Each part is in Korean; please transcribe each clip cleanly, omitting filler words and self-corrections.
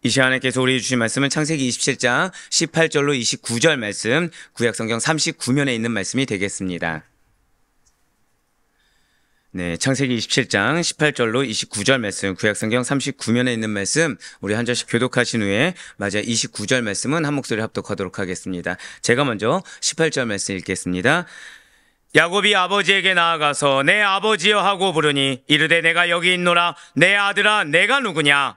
이 시간에 계속 우리 주신 말씀은 창세기 27장 18절로 29절 말씀, 구약성경 39면에 있는 말씀이 되겠습니다. 네, 창세기 27장 18절로 29절 말씀, 구약성경 39면에 있는 말씀, 우리 한 절씩 교독하신 후에 맞아 29절 말씀은 한 목소리 합독하도록 하겠습니다. 제가 먼저 18절 말씀 읽겠습니다. 야곱이 아버지에게 나아가서 내 아버지여 하고 부르니 이르되 내가 여기 있노라. 내 아들아, 내가 누구냐?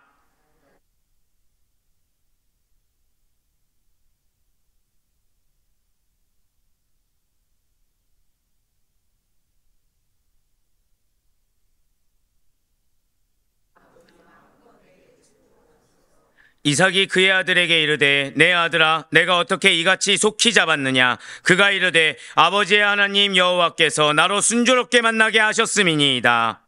이삭이 그의 아들에게 이르되 내 아들아, 내가 어떻게 이같이 속히 잡았느냐? 그가 이르되 아버지의 하나님 여호와께서 나로 순조롭게 만나게 하셨음이니이다.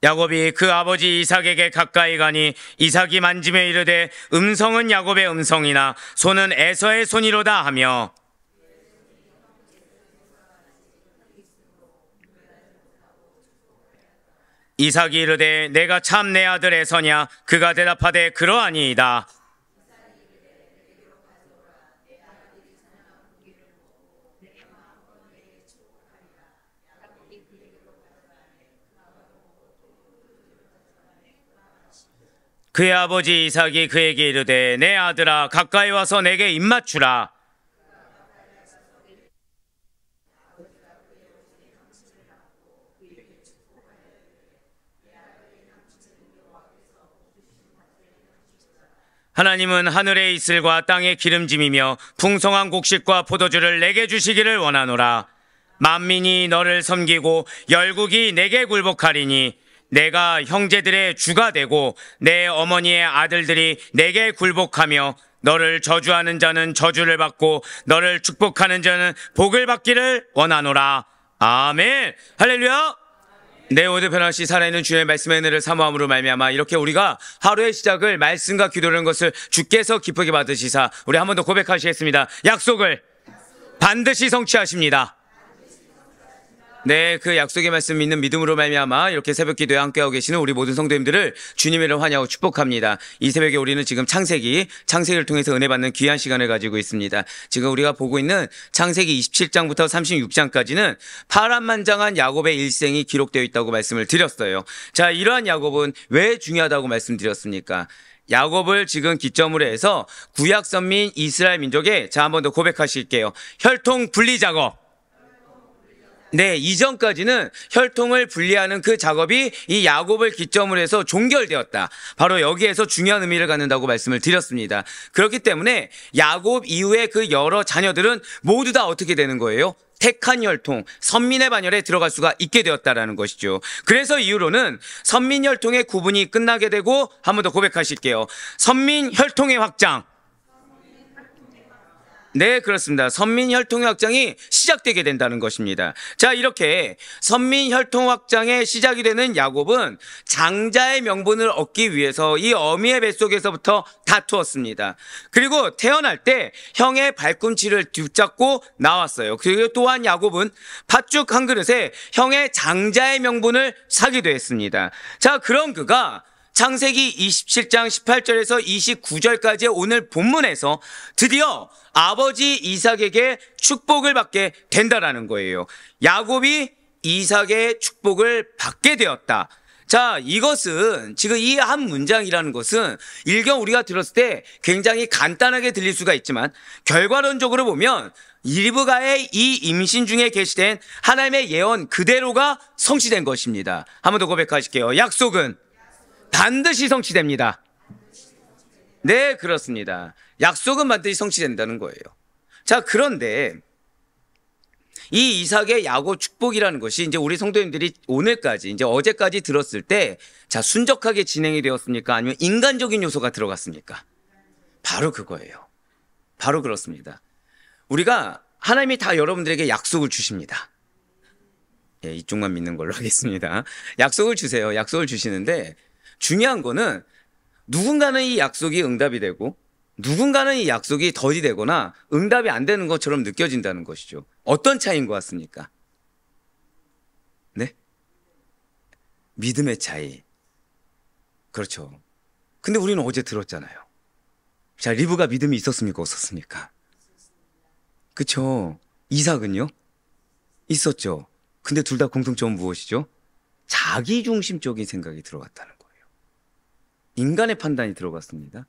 야곱이 그 아버지 이삭에게 가까이 가니 이삭이 만지며 이르되 음성은 야곱의 음성이나 손은 에서의 손이로다 하며, 이삭이 이르되 내가 참 내 아들 에서냐? 그가 대답하되 그러하니이다. 그의 아버지 이삭이 그에게 이르되 내 아들아, 가까이 와서 내게 입맞추라. 하나님은 하늘의 이슬과 땅의 기름짐이며 풍성한 곡식과 포도주를 내게 주시기를 원하노라. 만민이 너를 섬기고 열국이 내게 굴복하리니 내가 형제들의 주가 되고 내 어머니의 아들들이 내게 굴복하며 너를 저주하는 자는 저주를 받고 너를 축복하는 자는 복을 받기를 원하노라. 아멘. 할렐루야. 내 모두 변함없이 살아있는 주의 말씀의 은혜를 사모함으로 말미암아 이렇게 우리가 하루의 시작을 말씀과 기도라는 것을 주께서 기쁘게 받으시사 우리 한 번 더 고백하시겠습니다. 약속을 반드시 성취하십니다. 네, 그 약속의 말씀 믿는 믿음으로 말미암아 이렇게 새벽 기도에 함께하고 계시는 우리 모든 성도님들을 주님을 환영하고 축복합니다. 이 새벽에 우리는 지금 창세기를 통해서 은혜 받는 귀한 시간을 가지고 있습니다. 지금 우리가 보고 있는 창세기 27장부터 36장까지는 파란만장한 야곱의 일생이 기록되어 있다고 말씀을 드렸어요. 자, 이러한 야곱은 왜 중요하다고 말씀드렸습니까? 야곱을 지금 기점으로 해서 구약 선민 이스라엘 민족의, 자, 한 번 더 고백하실게요. 혈통 분리 작업. 네, 이전까지는 혈통을 분리하는 그 작업이 이 야곱을 기점으로 해서 종결되었다. 바로 여기에서 중요한 의미를 갖는다고 말씀을 드렸습니다. 그렇기 때문에 야곱 이후에 그 여러 자녀들은 모두 다 어떻게 되는 거예요? 택한 혈통, 선민의 반열에 들어갈 수가 있게 되었다라는 것이죠. 그래서 이후로는 선민 혈통의 구분이 끝나게 되고, 한 번 더 고백하실게요. 선민 혈통의 확장. 네, 그렇습니다. 선민 혈통 확장이 시작되게 된다는 것입니다. 자, 이렇게 선민 혈통 확장의 시작이 되는 야곱은 장자의 명분을 얻기 위해서 이 어미의 뱃속에서부터 다투었습니다. 그리고 태어날 때 형의 발꿈치를 뒤잡고 나왔어요. 그리고 또한 야곱은 팥죽 한 그릇에 형의 장자의 명분을 사기도 했습니다. 자, 그런 그가 창세기 27장 18절에서 29절까지의 오늘 본문에서 드디어 아버지 이삭에게 축복을 받게 된다라는 거예요. 야곱이 이삭의 축복을 받게 되었다. 자, 이것은 지금 이 한 문장이라는 것은 일경 우리가 들었을 때 굉장히 간단하게 들릴 수가 있지만 결과론적으로 보면 리브가의 이 임신 중에 계시된 하나님의 예언 그대로가 성취된 것입니다. 한 번 더 고백하실게요. 약속은 반드시 성취됩니다. 네, 그렇습니다. 약속은 반드시 성취된다는 거예요. 자, 그런데 이 이삭의 야곱 축복이라는 것이 이제 우리 성도님들이 오늘까지, 이제 어제까지 들었을 때, 자, 순적하게 진행이 되었습니까? 아니면 인간적인 요소가 들어갔습니까? 바로 그거예요. 바로 그렇습니다. 우리가 하나님이 다 여러분들에게 약속을 주십니다. 예, 이쪽만 믿는 걸로 하겠습니다. 약속을 주세요. 약속을 주시는데 중요한 거는 누군가는 이 약속이 응답이 되고 누군가는 이 약속이 덫이 되거나 응답이 안 되는 것처럼 느껴진다는 것이죠. 어떤 차이인 것 같습니까? 믿음의 차이. 그렇죠. 근데 우리는 어제 들었잖아요. 자, 리브가 믿음이 있었습니까? 없었습니까? 그쵸. 이삭은요? 있었죠. 근데 둘 다 공통점은 무엇이죠? 자기중심적인 생각이 들어갔다는 거예요. 인간의 판단이 들어갔습니다.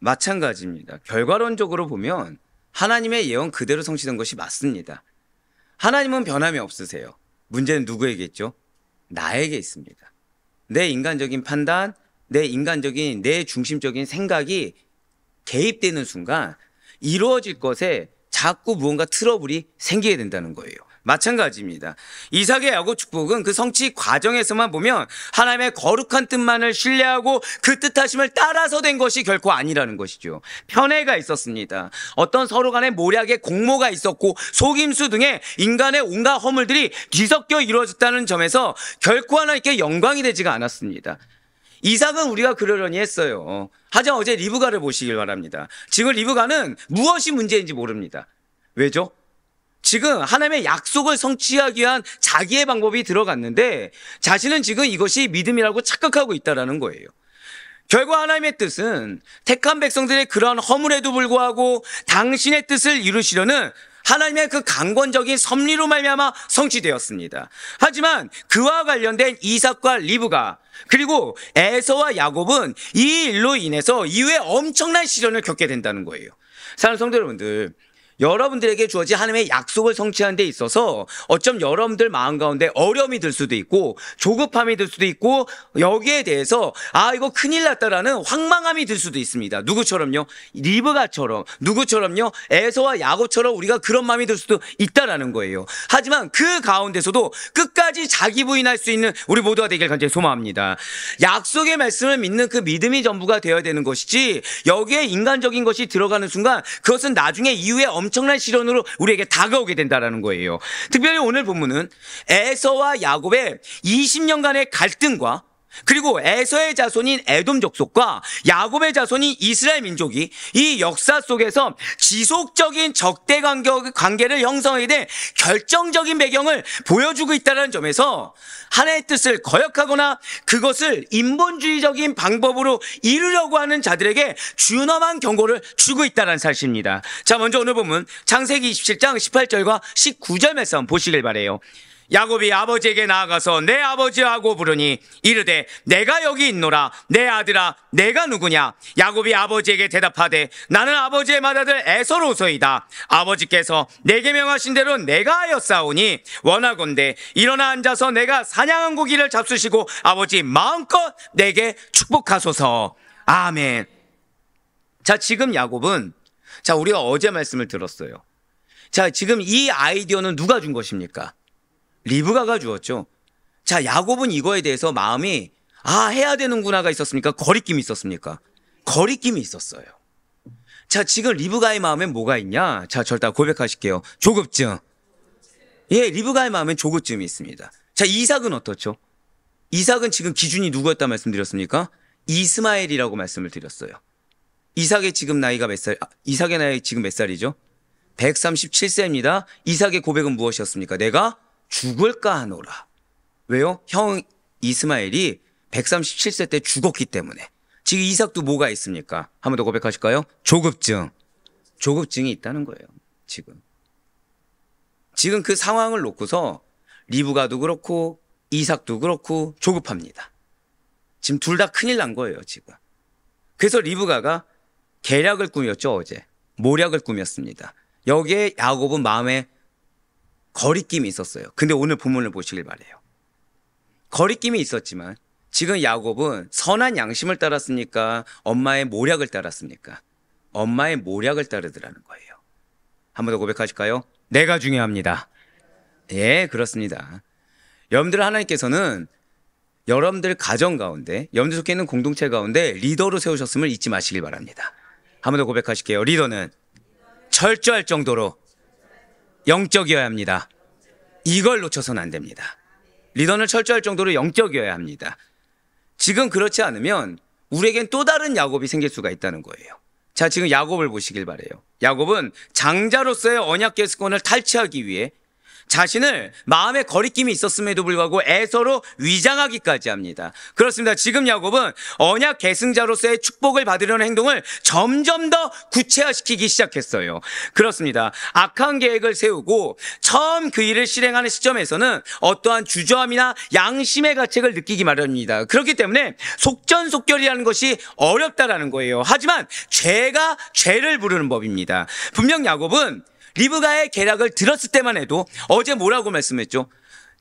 마찬가지입니다. 결과론적으로 보면 하나님의 예언 그대로 성취된 것이 맞습니다. 하나님은 변함이 없으세요. 문제는 누구에게 있죠? 나에게 있습니다. 내 인간적인 판단, 내 중심적인 생각이 개입되는 순간 이루어질 것에 자꾸 무언가 트러블이 생기게 된다는 거예요. 마찬가지입니다. 이삭의 야곱 축복은 그 성취 과정에서만 보면 하나님의 거룩한 뜻만을 신뢰하고 그 뜻하심을 따라서 된 것이 결코 아니라는 것이죠. 편애가 있었습니다. 어떤 서로 간의 모략의 공모가 있었고 속임수 등의 인간의 온갖 허물들이 뒤섞여 이루어졌다는 점에서 결코 하나님께 영광이 되지가 않았습니다. 이삭은 우리가 그러려니 했어요. 하지만 어제 리브가를 보시길 바랍니다. 지금 리브가는 무엇이 문제인지 모릅니다. 왜죠? 지금 하나님의 약속을 성취하기 위한 자기의 방법이 들어갔는데 자신은 지금 이것이 믿음이라고 착각하고 있다는 거예요. 결과 하나님의 뜻은 택한 백성들의 그러한 허물에도 불구하고 당신의 뜻을 이루시려는 하나님의 그 강권적인 섭리로 말미암아 성취되었습니다. 하지만 그와 관련된 이삭과 리브가 그리고 에서와 야곱은 이 일로 인해서 이후에 엄청난 시련을 겪게 된다는 거예요. 사랑하는 성도 여러분들, 여러분들에게 주어진 하나님의 약속을 성취하는 데 있어서 어쩜 여러분들 마음 가운데 어려움이 들 수도 있고 조급함이 들 수도 있고 여기에 대해서 이거 큰일 났다라는 황망함이 들 수도 있습니다. 누구처럼요? 리브가처럼, 누구처럼요? 에서와 야곱처럼 우리가 그런 마음이 들 수도 있다라는 거예요. 하지만 그 가운데서도 끝까지 자기 부인할 수 있는 우리 모두가 되길 간절히 소망합니다. 약속의 말씀을 믿는 그 믿음이 전부가 되어야 되는 것이지 여기에 인간적인 것이 들어가는 순간 그것은 나중에 이후에 엄청난 시련으로 우리에게 다가오게 된다는 거예요. 특별히 오늘 본문은 에서와 야곱의 20년간의 갈등과 그리고 에서의 자손인 에돔 족속과 야곱의 자손인 이스라엘 민족이 이 역사 속에서 지속적인 적대 관계를 형성하게 된 결정적인 배경을 보여주고 있다는 점에서 하나님의 뜻을 거역하거나 그것을 인본주의적인 방법으로 이루려고 하는 자들에게 준엄한 경고를 주고 있다는 사실입니다. 자, 먼저 오늘 본문 창세기 27장 18절과 19절 말씀 보시길 바라요. 야곱이 아버지에게 나아가서 내 아버지하고 부르니 이르되 내가 여기 있노라. 내 아들아 내가 누구냐? 야곱이 아버지에게 대답하되 나는 아버지의 맏아들 에서로소이다. 아버지께서 내게 명하신 대로 내가 하였사오니 원하건대 일어나 앉아서 내가 사냥한 고기를 잡수시고 아버지 마음껏 내게 축복하소서. 아멘. 자, 지금 야곱은 우리가 어제 말씀을 들었어요. 자, 지금 이 아이디어는 누가 준 것입니까? 리브가가 주었죠. 자, 야곱은 이거에 대해서 마음이 해야 되는구나가 있었습니까? 거리낌이 있었습니까? 거리낌이 있었어요. 자, 지금 리브가의 마음에 뭐가 있냐? 자, 절대 고백하실게요. 조급증. 예, 리브가의 마음엔 조급증이 있습니다. 자, 이삭은 어떻죠? 이삭은 지금 기준이 누구였다 말씀드렸습니까? 이스마엘이라고 말씀을 드렸어요. 이삭의 지금 나이가 몇 살? 이삭의 나이 지금 몇 살이죠? 137세입니다. 이삭의 고백은 무엇이었습니까? 내가 죽을까 하노라. 왜요? 형 이스마엘이 137세 때 죽었기 때문에. 지금 이삭도 뭐가 있습니까? 한 번 더 고백하실까요? 조급증. 조급증이 있다는 거예요. 지금 그 상황을 놓고서 리브가도 그렇고 이삭도 그렇고 조급합니다. 지금 둘 다 큰일 난 거예요, 지금. 그래서 리브가가 계략을 꾸몄죠, 어제. 모략을 꾸몄습니다. 여기에 야곱은 마음에 거리낌이 있었어요. 근데 오늘 본문을 보시길 바라요. 거리낌이 있었지만 지금 야곱은 선한 양심을 따랐습니까? 엄마의 모략을 따랐습니까? 엄마의 모략을 따르더라는 거예요. 한 번 더 고백하실까요? 내가 중요합니다. 예, 그렇습니다. 여러분들 하나님께서는 여러분들 가정 가운데, 여러분들 속해 있는 공동체 가운데 리더로 세우셨음을 잊지 마시길 바랍니다. 한 번 더 고백하실게요. 리더는 철저할 정도로 영적이어야 합니다. 이걸 놓쳐서는 안 됩니다. 리더는 철저할 정도로 영적이어야 합니다. 지금 그렇지 않으면 우리에겐 또 다른 야곱이 생길 수가 있다는 거예요. 자, 지금 야곱을 보시길 바라요. 야곱은 장자로서의 언약 계승권을 탈취하기 위해 자신을 마음의 거리낌이 있었음에도 불구하고 에서로 위장하기까지 합니다. 그렇습니다. 지금 야곱은 언약 계승자로서의 축복을 받으려는 행동을 점점 더 구체화시키기 시작했어요. 그렇습니다. 악한 계획을 세우고 처음 그 일을 실행하는 시점에서는 어떠한 주저함이나 양심의 가책을 느끼기 마련입니다. 그렇기 때문에 속전속결이라는 것이 어렵다라는 거예요. 하지만 죄가 죄를 부르는 법입니다. 분명 야곱은 리브가의 계략을 들었을 때만 해도 어제 뭐라고 말씀했죠?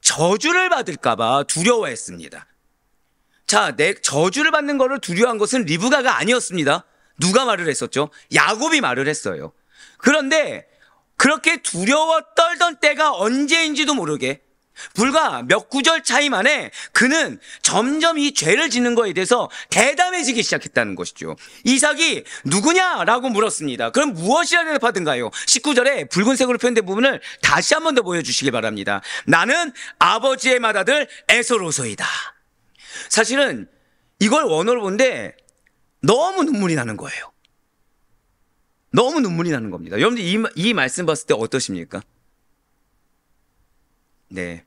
저주를 받을까봐 두려워했습니다. 자, 내 저주를 받는 것을 두려워한 것은 리브가가 아니었습니다. 누가 말을 했었죠? 야곱이 말을 했어요. 그런데 그렇게 두려워 떨던 때가 언제인지도 모르게 불과 몇 구절 차이 만에 그는 점점 이 죄를 짓는 거에 대해서 대담해지기 시작했다는 것이죠. 이삭이 누구냐라고 물었습니다. 그럼 무엇이라 대답하든가요? 19절에 붉은색으로 표현된 부분을 다시 한 번 더 보여주시기 바랍니다. 나는 아버지의 맏아들 에서로소이다. 사실은 이걸 원어로 본데 너무 눈물이 나는 거예요. 너무 눈물이 나는 겁니다. 여러분들 이 말씀 봤을 때 어떠십니까? 네.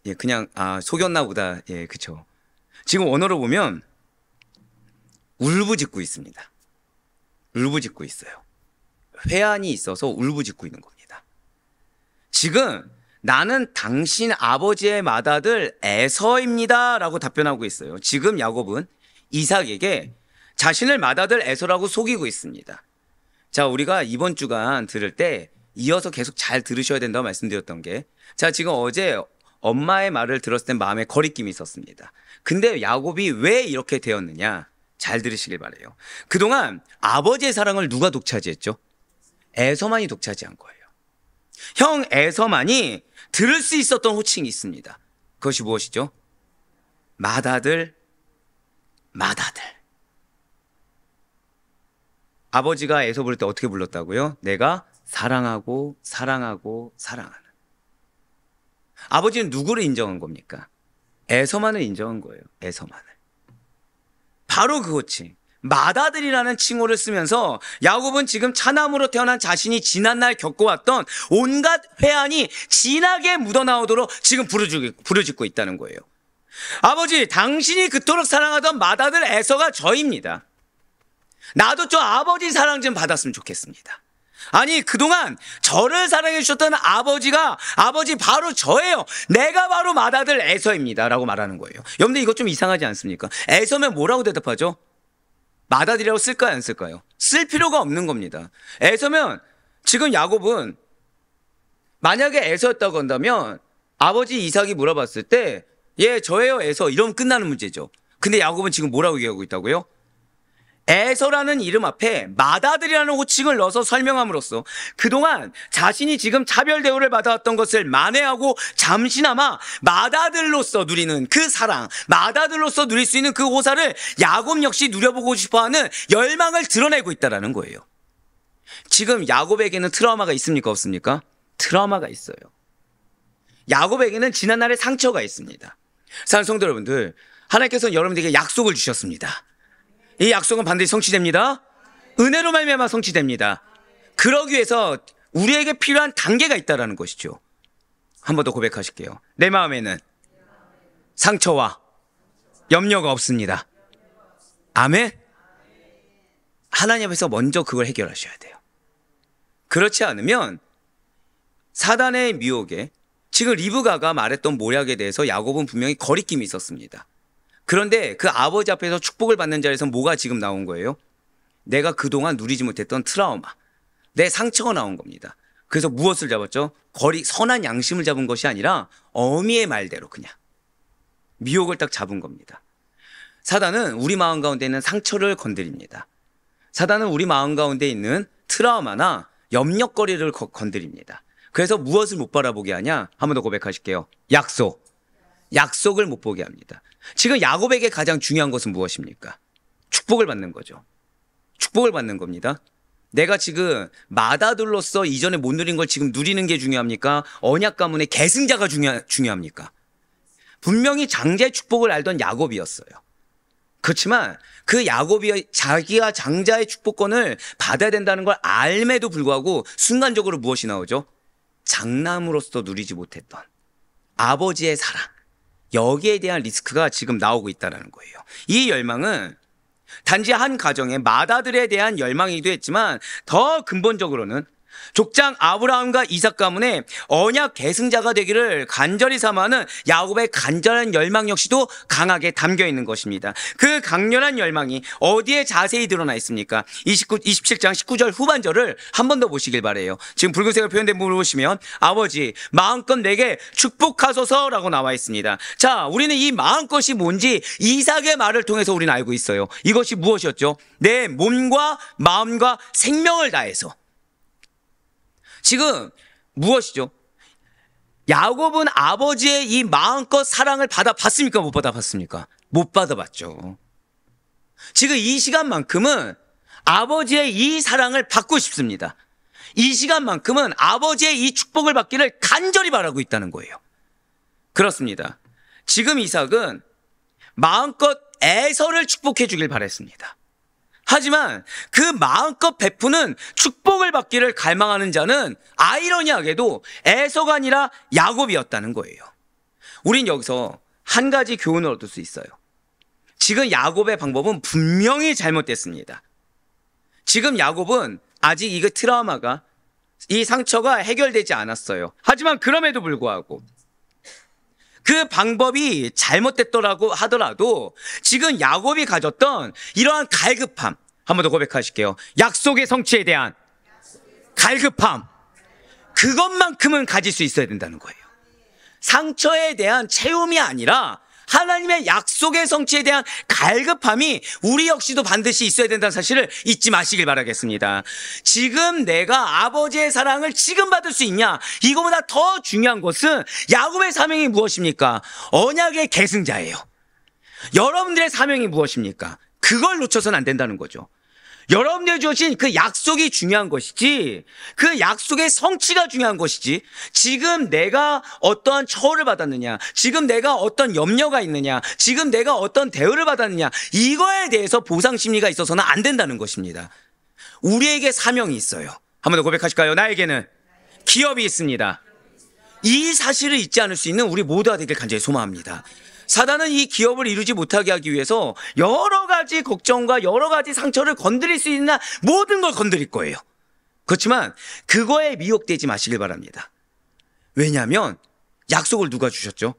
예, 그냥, 속였나 보다. 예, 그쵸. 지금 원어로 보면, 울부짖고 있습니다. 울부짖고 있어요. 회한이 있어서 울부짖고 있는 겁니다. 지금, 나는 당신 아버지의 맏아들 에서입니다. 라고 답변하고 있어요. 지금 야곱은 이삭에게 자신을 맏아들 에서라고 속이고 있습니다. 자, 우리가 이번 주간 들을 때, 이어서 계속 잘 들으셔야 된다고 말씀드렸던 게, 자, 지금 어제 엄마의 말을 들었을 땐 마음에 거리낌이 있었습니다. 근데 야곱이 왜 이렇게 되었느냐? 잘 들으시길 바라요. 그동안 아버지의 사랑을 누가 독차지했죠? 에서만이 독차지한 거예요. 형 에서만이 들을 수 있었던 호칭이 있습니다. 그것이 무엇이죠? 맏아들. 아버지가 에서 부를 때 어떻게 불렀다고요? 내가 사랑하고 사랑하는. 아버지는 누구를 인정한 겁니까? 에서만을 인정한 거예요. 에서만을. 바로 그 호칭. 맏아들이라는 칭호를 쓰면서 야곱은 지금 차남으로 태어난 자신이 지난날 겪어왔던 온갖 회한이 진하게 묻어나오도록 지금 부르짖고 있다는 거예요. 아버지, 당신이 그토록 사랑하던 맏아들 에서가 저입니다. 나도 저 아버지 사랑 좀 받았으면 좋겠습니다. 아니, 그동안 저를 사랑해 주셨던 아버지 바로 저예요. 내가 바로 맏아들 에서입니다. 라고 말하는 거예요. 여러분들 이거 좀 이상하지 않습니까? 에서면 뭐라고 대답하죠? 맏아들이라고 쓸까요? 안 쓸까요? 쓸 필요가 없는 겁니다. 에서면 지금 야곱은 만약에 에서였다고 한다면 아버지 이삭이 물어봤을 때 예, 저예요, 에서. 이러면 끝나는 문제죠. 근데 야곱은 지금 뭐라고 얘기하고 있다고요? 에서라는 이름 앞에 맏아들이라는 호칭을 넣어서 설명함으로써 그동안 자신이 지금 차별 대우를 받아왔던 것을 만회하고 잠시나마 맏아들로서 누리는 그 사랑, 맏아들로서 누릴 수 있는 그 호사를 야곱 역시 누려보고 싶어하는 열망을 드러내고 있다는 거예요. 지금 야곱에게는 트라우마가 있습니까? 없습니까? 트라우마가 있어요. 야곱에게는 지난날의 상처가 있습니다. 사랑하는 성도 여러분들, 하나님께서는 여러분들에게 약속을 주셨습니다. 이 약속은 반드시 성취됩니다. 은혜로 말미암아 성취됩니다. 그러기 위해서 우리에게 필요한 단계가 있다는 것이죠. 한 번 더 고백하실게요. 내 마음에는 상처와 염려가 없습니다. 아멘. 하나님 앞에서 먼저 그걸 해결하셔야 돼요. 그렇지 않으면 사단의 미혹에 지금 리브가가 말했던 모략에 대해서 야곱은 분명히 거리낌이 있었습니다. 그런데 그 아버지 앞에서 축복을 받는 자리에서 뭐가 지금 나온 거예요? 내가 그동안 누리지 못했던 트라우마, 내 상처가 나온 겁니다. 그래서 무엇을 잡았죠? 선한 양심을 잡은 것이 아니라 어미의 말대로 그냥 미혹을 딱 잡은 겁니다. 사단은 우리 마음 가운데 있는 상처를 건드립니다. 사단은 우리 마음 가운데 있는 트라우마나 염려거리를 건드립니다. 그래서 무엇을 못 바라보게 하냐? 한 번 더 고백하실게요. 약속을 못 보게 합니다. 지금 야곱에게 가장 중요한 것은 무엇입니까? 축복을 받는 거죠. 축복을 받는 겁니다. 내가 지금 맏아들로서 이전에 못 누린 걸 지금 누리는 게 중요합니까? 언약 가문의 계승자가 중요합니까? 분명히 장자의 축복을 알던 야곱이었어요. 그렇지만 그 야곱이 자기가 장자의 축복권을 받아야 된다는 걸 알매도 불구하고 순간적으로 무엇이 나오죠? 장남으로서 누리지 못했던 아버지의 사랑, 여기에 대한 리스크가 지금 나오고 있다는 거예요. 이 열망은 단지 한 가정의 맏아들에 대한 열망이기도 했지만 더 근본적으로는 족장 아브라함과 이삭 가문의 언약 계승자가 되기를 간절히 사모하는 야곱의 간절한 열망 역시도 강하게 담겨 있는 것입니다. 그 강렬한 열망이 어디에 자세히 드러나 있습니까? 27장 19절 후반절을 한 번 더 보시길 바래요. 지금 붉은색으로 표현된 부분을 보시면 아버지 마음껏 내게 축복하소서라고 나와 있습니다. 자, 우리는 이 마음껏이 뭔지 이삭의 말을 통해서 우리는 알고 있어요. 이것이 무엇이었죠? 내 몸과 마음과 생명을 다해서. 지금 무엇이죠? 야곱은 아버지의 이 마음껏 사랑을 받아봤습니까? 못 받아봤습니까? 못 받아봤죠. 지금 이 시간만큼은 아버지의 이 사랑을 받고 싶습니다. 이 시간만큼은 아버지의 이 축복을 받기를 간절히 바라고 있다는 거예요. 그렇습니다. 지금 이삭은 마음껏 에서를 축복해 주길 바랬습니다. 하지만 그 마음껏 베푸는 축복을 받기를 갈망하는 자는 아이러니하게도 에서가 아니라 야곱이었다는 거예요. 우린 여기서 한 가지 교훈을 얻을 수 있어요. 지금 야곱의 방법은 분명히 잘못됐습니다. 지금 야곱은 아직 이 트라우마가, 이 상처가 해결되지 않았어요. 하지만 그럼에도 불구하고 그 방법이 잘못됐더라고 하더라도 지금 야곱이 가졌던 이러한 갈급함, 한 번 더 고백하실게요. 약속의 성취에 대한 갈급함, 그것만큼은 가질 수 있어야 된다는 거예요. 상처에 대한 채움이 아니라 하나님의 약속의 성취에 대한 갈급함이 우리 역시도 반드시 있어야 된다는 사실을 잊지 마시길 바라겠습니다. 지금 내가 아버지의 사랑을 지금 받을 수 있냐? 이거보다 더 중요한 것은 야곱의 사명이 무엇입니까? 언약의 계승자예요. 여러분들의 사명이 무엇입니까? 그걸 놓쳐서는 안 된다는 거죠. 여러분들이 주신 그 약속이 중요한 것이지, 그 약속의 성취가 중요한 것이지, 지금 내가 어떠한 처우를 받았느냐, 지금 내가 어떤 염려가 있느냐, 지금 내가 어떤 대우를 받았느냐, 이거에 대해서 보상 심리가 있어서는 안 된다는 것입니다. 우리에게 사명이 있어요. 한 번 더 고백하실까요? 나에게는 기업이 있습니다. 이 사실을 잊지 않을 수 있는 우리 모두가 되길 간절히 소망합니다. 사단은 이 기업을 이루지 못하게 하기 위해서 여러 가지 걱정과 여러 가지 상처를 건드릴 수 있는 모든 걸 건드릴 거예요. 그렇지만 그거에 미혹되지 마시길 바랍니다. 왜냐하면 약속을 누가 주셨죠?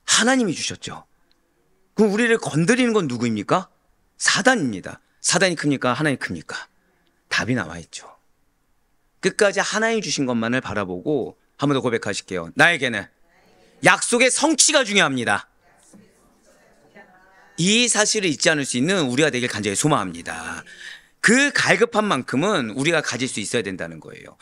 하나님이 주셨죠. 그럼 우리를 건드리는 건 누구입니까? 사단입니다. 사단이 큽니까? 하나님이 큽니까? 답이 나와 있죠. 끝까지 하나님이 주신 것만을 바라보고 한 번 더 고백하실게요. 나에게는 약속의 성취가 중요합니다. 이 사실을 잊지 않을 수 있는 우리가 되길 간절히 소망합니다. 그 갈급한 만큼은 우리가 가질 수 있어야 된다는 거예요.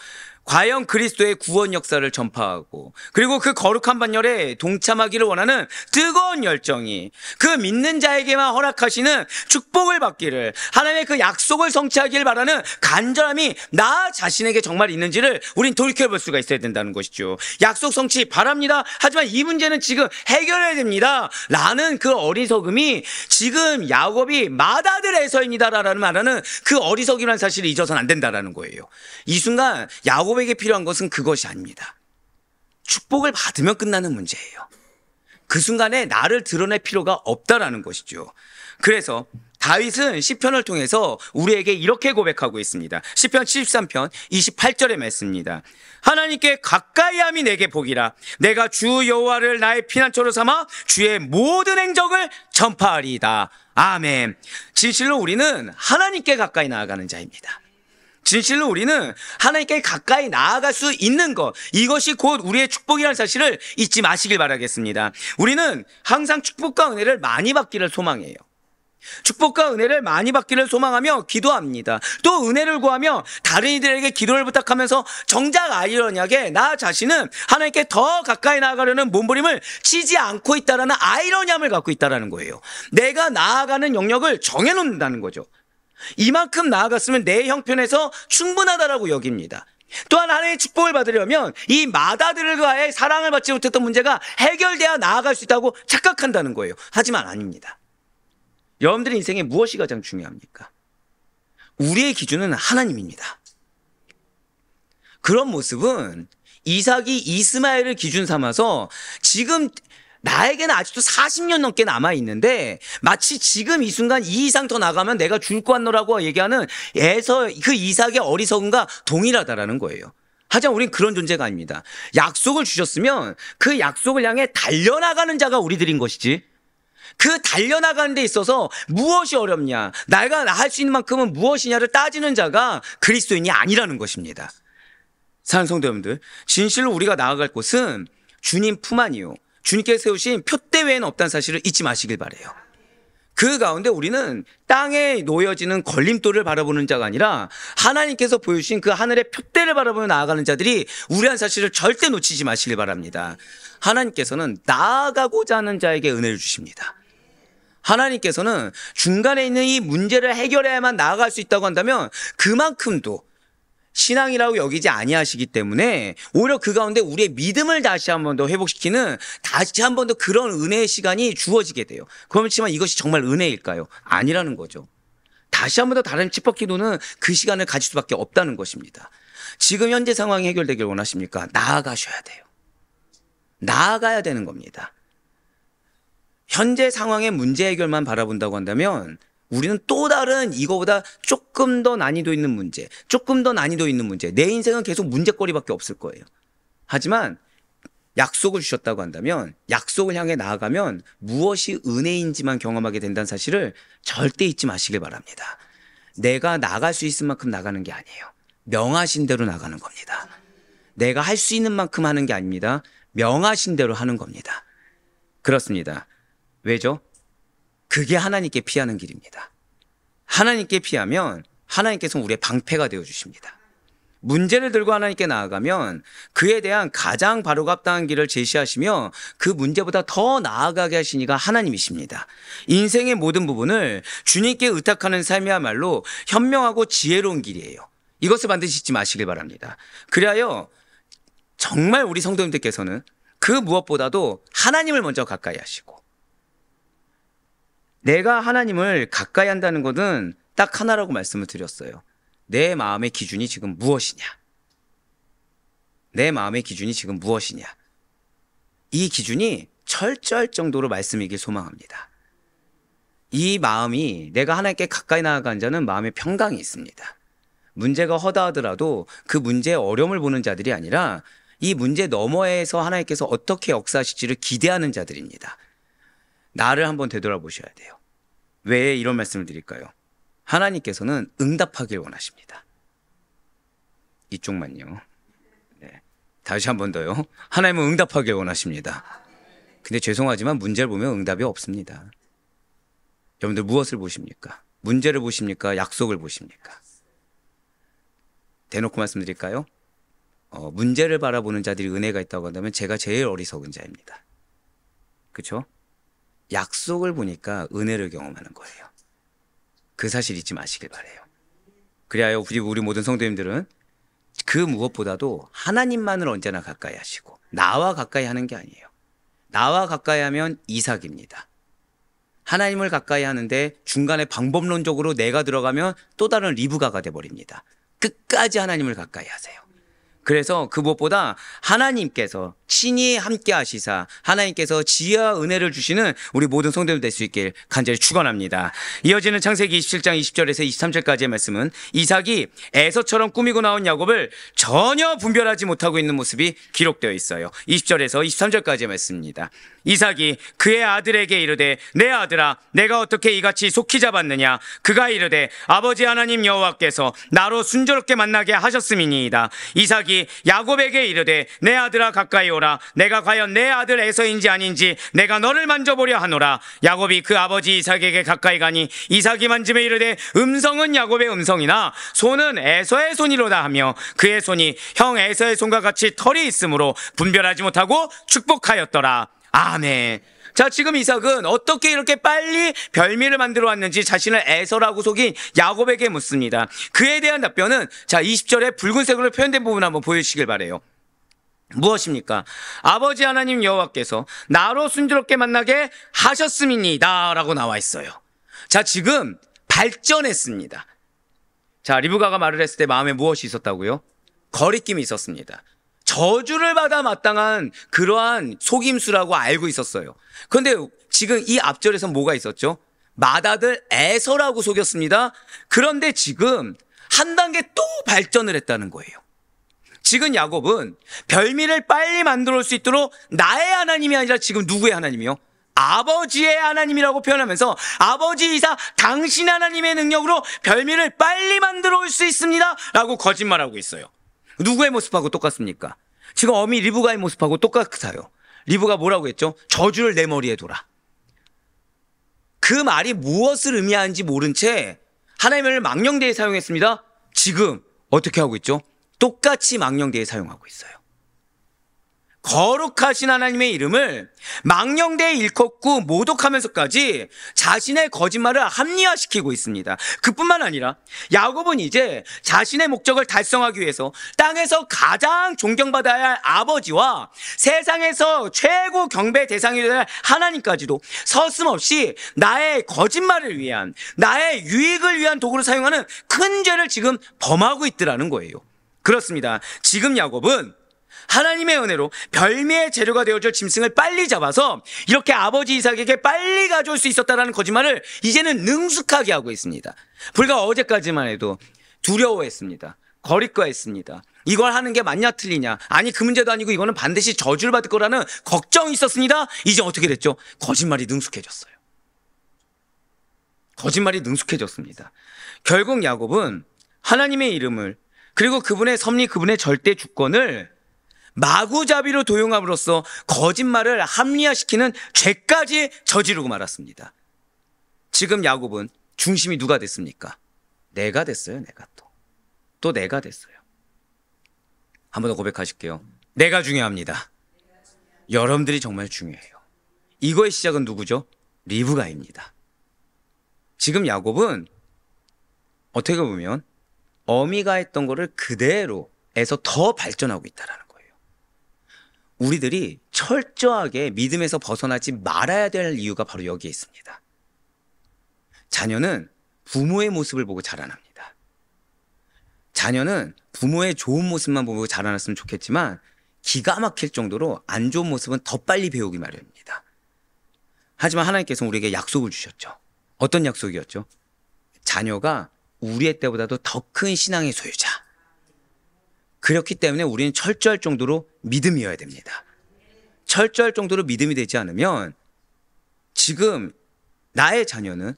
과연 그리스도의 구원 역사를 전파하고 그리고 그 거룩한 반열에 동참하기를 원하는 뜨거운 열정이 그 믿는 자에게만 허락하시는 축복을 받기를, 하나님의 그 약속을 성취하기를 바라는 간절함이 나 자신에게 정말 있는지를 우린 돌이켜볼 수가 있어야 된다는 것이죠. 약속 성취 바랍니다. 하지만 이 문제는 지금 해결해야 됩니다 라는 그 어리석음이 지금 야곱이 맏아들 에서입니다라는 말하는 그 어리석이라는 사실을 잊어서는 안 된다는 거예요. 이 순간 야곱에게 필요한 것은 그것이 아닙니다. 축복을 받으면 끝나는 문제예요. 그 순간에 나를 드러낼 필요가 없다라는 것이죠. 그래서 다윗은 시편을 통해서 우리에게 이렇게 고백하고 있습니다. 시편 73편 28절의 말씀입니다. 하나님께 가까이함이 내게 복이라. 내가 주 여호와를 나의 피난처로 삼아 주의 모든 행적을 전파하리이다. 아멘. 진실로 우리는 하나님께 가까이 나아가는 자입니다. 진실로 우리는 하나님께 가까이 나아갈 수 있는 것, 이것이 곧 우리의 축복이라는 사실을 잊지 마시길 바라겠습니다. 우리는 항상 축복과 은혜를 많이 받기를 소망해요. 축복과 은혜를 많이 받기를 소망하며 기도합니다. 또 은혜를 구하며 다른 이들에게 기도를 부탁하면서 정작 아이러니하게 나 자신은 하나님께 더 가까이 나아가려는 몸부림을 치지 않고 있다라는 아이러니함을 갖고 있다는 거예요. 내가 나아가는 영역을 정해놓는다는 거죠. 이만큼 나아갔으면 내 형편에서 충분하다라고 여깁니다. 또한 하나님의 축복을 받으려면 이 맏아들과의 사랑을 받지 못했던 문제가 해결돼야 나아갈 수 있다고 착각한다는 거예요. 하지만 아닙니다. 여러분들의 인생에 무엇이 가장 중요합니까? 우리의 기준은 하나님입니다. 그런 모습은 이삭이 이스마엘을 기준 삼아서 지금 나에게는 아직도 40년 넘게 남아있는데 마치 지금 이 순간 이 이상 더 나가면 내가 죽을 것 같노라고 얘기하는 그 이삭의 어리석음과 동일하다라는 거예요. 하지만 우린 그런 존재가 아닙니다. 약속을 주셨으면 그 약속을 향해 달려나가는 자가 우리들인 것이지, 그 달려나가는 데 있어서 무엇이 어렵냐, 내가 할 수 있는 만큼은 무엇이냐를 따지는 자가 그리스도인이 아니라는 것입니다. 사랑하는 성도 여러분들, 진실로 우리가 나아갈 곳은 주님 품 안이요, 주님께서 세우신 표대 외에는 없다는 사실을 잊지 마시길 바라요. 그 가운데 우리는 땅에 놓여지는 걸림돌을 바라보는 자가 아니라 하나님께서 보여주신 그 하늘의 표대를 바라보며 나아가는 자들이 우리한 사실을 절대 놓치지 마시길 바랍니다. 하나님께서는 나아가고자 하는 자에게 은혜를 주십니다. 하나님께서는 중간에 있는 이 문제를 해결해야만 나아갈 수 있다고 한다면 그만큼도 신앙이라고 여기지 아니하시기 때문에 오히려 그 가운데 우리의 믿음을 다시 한 번 더 회복시키는, 다시 한 번 더 그런 은혜의 시간이 주어지게 돼요. 그렇지만 이것이 정말 은혜일까요? 아니라는 거죠. 다시 한 번 더 다른 찌퍼기도는 그 시간을 가질 수밖에 없다는 것입니다. 지금 현재 상황이 해결되길 원하십니까? 나아가셔야 돼요. 나아가야 되는 겁니다. 현재 상황의 문제 해결만 바라본다고 한다면 우리는 또 다른 이거보다 조금 더 난이도 있는 문제, 조금 더 난이도 있는 문제, 내 인생은 계속 문제거리밖에 없을 거예요. 하지만 약속을 주셨다고 한다면, 약속을 향해 나아가면 무엇이 은혜인지만 경험하게 된다는 사실을 절대 잊지 마시길 바랍니다. 내가 나갈 수 있을 만큼 나가는 게 아니에요. 명하신 대로 나가는 겁니다. 내가 할 수 있는 만큼 하는 게 아닙니다. 명하신 대로 하는 겁니다. 그렇습니다. 왜죠? 그게 하나님께 피하는 길입니다. 하나님께 피하면 하나님께서 우리의 방패가 되어주십니다. 문제를 들고 하나님께 나아가면 그에 대한 가장 바르고 합당한 길을 제시하시며 그 문제보다 더 나아가게 하신 이가 하나님이십니다. 인생의 모든 부분을 주님께 의탁하는 삶이야말로 현명하고 지혜로운 길이에요. 이것을 반드시 잊지 마시길 바랍니다. 그리하여 정말 우리 성도님들께서는 그 무엇보다도 하나님을 먼저 가까이 하시고, 내가 하나님을 가까이 한다는 것은 딱 하나라고 말씀을 드렸어요. 내 마음의 기준이 지금 무엇이냐? 내 마음의 기준이 지금 무엇이냐? 이 기준이 철저할 정도로 말씀이길 소망합니다. 이 마음이, 내가 하나님께 가까이 나아간 자는 마음의 평강이 있습니다. 문제가 허다하더라도 그 문제의 어려움을 보는 자들이 아니라 이 문제 너머에서 하나님께서 어떻게 역사하실지를 기대하는 자들입니다. 나를 한번 되돌아보셔야 돼요. 왜 이런 말씀을 드릴까요? 하나님께서는 응답하길 원하십니다. 이쪽만요. 네. 다시 한 번 더요. 하나님은 응답하길 원하십니다. 근데 죄송하지만 문제를 보면 응답이 없습니다. 여러분들 무엇을 보십니까? 문제를 보십니까? 약속을 보십니까? 대놓고 말씀드릴까요? 문제를 바라보는 자들이 은혜가 있다고 한다면 제가 제일 어리석은 자입니다. 그렇죠? 약속을 보니까 은혜를 경험하는 거예요. 그 사실 잊지 마시길 바라요. 그래야 우리 모든 성도님들은 그 무엇보다도 하나님만을 언제나 가까이 하시고, 나와 가까이 하는 게 아니에요. 나와 가까이 하면 이삭입니다. 하나님을 가까이 하는데 중간에 방법론적으로 내가 들어가면 또 다른 리브가가 돼버립니다. 끝까지 하나님을 가까이 하세요. 그래서 그 무엇보다 하나님께서 친히 함께 하시사 하나님께서 지혜와 은혜를 주시는 우리 모든 성도들 될 수 있길 간절히 축원합니다. 이어지는 창세기 27장 20절에서 23절까지의 말씀은 이삭이 에서처럼 꾸미고 나온 야곱을 전혀 분별하지 못하고 있는 모습이 기록되어 있어요. 20절에서 23절까지의 말씀입니다. 이삭이 그의 아들에게 이르되 내 아들아 내가 어떻게 이같이 속히 잡았느냐. 그가 이르되 아버지 하나님 여호와께서 나로 순조롭게 만나게 하셨음이니이다. 이삭이 야곱에게 이르되 내 아들아 가까이 오라. 내가 과연 내 아들 에서인지 아닌지 내가 너를 만져보려 하노라. 야곱이 그 아버지 이삭에게 가까이 가니 이삭이 만짐에 이르되 음성은 야곱의 음성이나 손은 에서의 손이로다 하며 그의 손이 형 에서의 손과 같이 털이 있으므로 분별하지 못하고 축복하였더라. 아멘. 자, 지금 이삭은 어떻게 이렇게 빨리 별미를 만들어 왔는지 자신을 에서라고 속인 야곱에게 묻습니다. 그에 대한 답변은 자 20절에 붉은색으로 표현된 부분 한번 보여주시길 바라요. 무엇입니까? 아버지 하나님 여호와께서 나로 순조롭게 만나게 하셨음이니이다 라고 나와 있어요. 자, 지금 발전했습니다. 자, 리브가가 말을 했을 때 마음에 무엇이 있었다고요? 거리낌이 있었습니다. 저주를 받아 마땅한 그러한 속임수라고 알고 있었어요. 그런데 지금 이 앞절에서 뭐가 있었죠? 맏아들 에서라고 속였습니다. 그런데 지금 한 단계 또 발전을 했다는 거예요. 지금 야곱은 별미를 빨리 만들어 올 수 있도록 나의 하나님이 아니라 지금 누구의 하나님이요? 아버지의 하나님이라고 표현하면서 아버지 이사 당신 하나님의 능력으로 별미를 빨리 만들어 올 수 있습니다 라고 거짓말하고 있어요. 누구의 모습하고 똑같습니까? 지금 어미 리브가의 모습하고 똑같아요. 리브가 뭐라고 했죠? 저주를 내 머리에 둬라. 그 말이 무엇을 의미하는지 모른 채 하나님을 망령되에 사용했습니다. 지금 어떻게 하고 있죠? 똑같이 망령되에 사용하고 있어요. 거룩하신 하나님의 이름을 망령되에 일컫고 모독하면서까지 자신의 거짓말을 합리화시키고 있습니다. 그뿐만 아니라 야곱은 이제 자신의 목적을 달성하기 위해서 땅에서 가장 존경받아야 할 아버지와 세상에서 최고 경배 대상이 되어야 할 하나님까지도 서슴없이 나의 거짓말을 위한, 나의 유익을 위한 도구로 사용하는 큰 죄를 지금 범하고 있더라는 거예요. 그렇습니다. 지금 야곱은 하나님의 은혜로 별미의 재료가 되어줄 짐승을 빨리 잡아서 이렇게 아버지 이삭에게 빨리 가져올 수 있었다는 거짓말을 이제는 능숙하게 하고 있습니다. 불과 어제까지만 해도 두려워했습니다. 거리꺼했습니다. 이걸 하는 게 맞냐 틀리냐, 아니 그 문제도 아니고 이거는 반드시 저주를 받을 거라는 걱정이 있었습니다. 이제 어떻게 됐죠? 거짓말이 능숙해졌어요. 거짓말이 능숙해졌습니다. 결국 야곱은 하나님의 이름을, 그리고 그분의 섭리, 그분의 절대 주권을 마구잡이로 도용함으로써 거짓말을 합리화시키는 죄까지 저지르고 말았습니다. 지금 야곱은 중심이 누가 됐습니까? 내가 됐어요. 내가 또 내가 됐어요. 한 번 더 고백하실게요. 내가 중요합니다. 여러분들이 정말 중요해요. 이거의 시작은 누구죠? 리브가입니다. 지금 야곱은 어떻게 보면 어미가 했던 거를 그대로 해서 더 발전하고 있다는 거예요. 우리들이 철저하게 믿음에서 벗어나지 말아야 될 이유가 바로 여기에 있습니다. 자녀는 부모의 모습을 보고 자라납니다. 자녀는 부모의 좋은 모습만 보고 자라났으면 좋겠지만 기가 막힐 정도로 안 좋은 모습은 더 빨리 배우기 마련입니다. 하지만 하나님께서 우리에게 약속을 주셨죠. 어떤 약속이었죠? 자녀가 우리의 때보다도 더 큰 신앙의 소유자. 그렇기 때문에 우리는 철저할 정도로 믿음이어야 됩니다. 철저할 정도로 믿음이 되지 않으면 지금 나의 자녀는